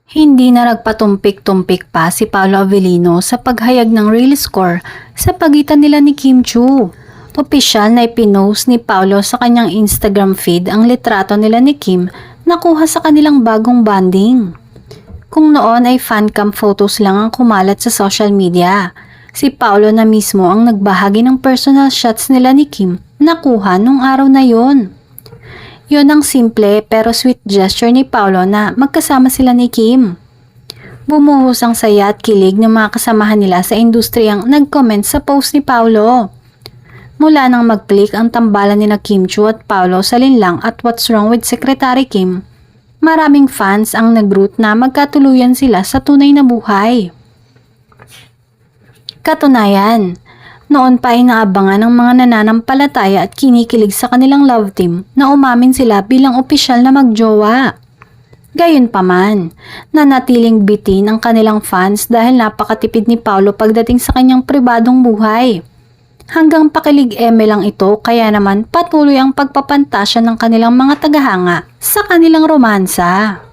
Hindi na nagpatumpik-tumpik pa si Paolo Avellino sa paghayag ng real score sa pagitan nila ni Kim Chiu. Opisyal na ipinost ni Paolo sa kanyang Instagram feed ang litrato nila ni Kim na kuha sa kanilang bagong bonding. Kung noon ay fancam photos lang ang kumalat sa social media, si Paolo na mismo ang nagbahagi ng personal shots nila ni Kim na kuha nung araw na yon. Yon ang simple pero sweet gesture ni Paolo na magkasama sila ni Kim. Bumuhos ang saya at kilig ng mga kasamahan nila sa industriyang nag-comment sa post ni Paolo. Mula nang mag-click ang tambalan ni Kim Chiu at Paolo sa linlang at What's Wrong with Secretary Kim, maraming fans ang nag-root na magkatuluyan sila sa tunay na buhay. Katunayan, noon pa ay naabangan ng mga nananampalataya at kinikilig sa kanilang love team na umamin sila bilang opisyal na magjowa. Gayunpaman, nanatiling bitin ang kanilang fans dahil napakatipid ni Paolo pagdating sa kanyang pribadong buhay. Hanggang pakilig-eme lang ito kaya naman patuloy ang pagpapantasya ng kanilang mga tagahanga sa kanilang romansa.